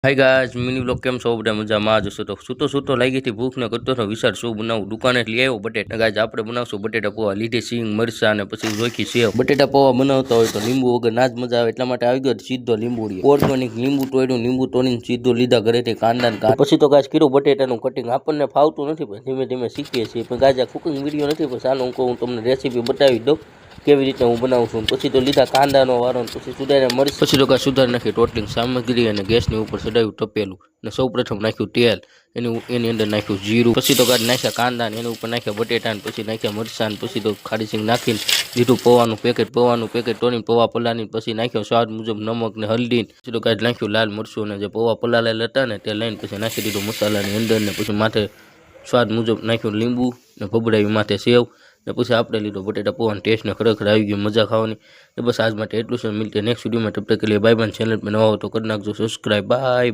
Hi guys mini blog કેમ છો બધા મજામાં જશો તો સૂતો લાગી હતી ભૂખ ને કરતો હતો વિચાર શું બનાવું દુકાને લઈ આવ્યો બટેટા ગાઈસ આપણે બનાવશું બટેટા પૌવા લીધી સિંગ મરચા અને પછી જોઈકી સેવ બટેટા પૌવા બનાવતા હોય તો લીંબુ વગર ના જ મજા આવે એટલા માટે આવી ગયો સીધો લીંબુડી ઓર્ગેનિક લીંબુ તોડ્યું લીંબુ તોડીને સીધો લીધા ઘરેથી કાંદા પછી તો ગાઈસ કીધું બટેટાનું કટિંગ આપણને ફાવતું નથી પણ ધીમે ધીમે શીખીએ છીએ પણ ગાઈસ આ કુકિંગ વિડીયો નથી પણ ચાલો હું તમને રેસીપી બતાવી દઉં કેવી રીતે હું બનાવું છું પછી તો લીધા કાંદાનો વારો પછી સુધાર્યા મરચ પછી તો કાંઈ સુધાર નાખી ટોટલિંગ સામગ્રી અને ગેસની ઉપર ચડાવ્યું તપેલું અને સૌ પ્રથમ નાખ્યું તેલ એની અંદર નાખ્યું જીરું પછી તો કાંઈ નાખ્યા કાંદા ને એની ઉપર નાખ્યા બટેટા ને પછી નાખ્યા મરચાં પછી તો ખારી સિંગ નાખીને દીધું પૌવાનું પેકેટ તોડીને પૌવા પલાળીને પછી નાખ્યો સ્વાદ મુજબ નમક ને હલ્દી પછી તો કાંઈ નાખ્યું લાલ મરચું ને જે પૌવા પલાળેલા હતા ને તે લઈને પછી નાખી દીધું મસાલાની અંદર ને પછી માથે સ્વાદ મુજબ નાખ્યું લીંબુ ને ભભરાવી માથે સેવ ને પછી આપણે લીધો બટેટા પૌવાનો ટેસ્ટ ને ખરેખર આવી ગયો મજા ખાવાની તો બસ આજ માટે એટલું છે. મિલતે નેક્સ્ટ વિડીયોમાં તબ તક કે લીએ બાય બાય. ચેનલ પર નવા હો તો કરી નાખજો સબસ્ક્રાઈબ. Bye bye.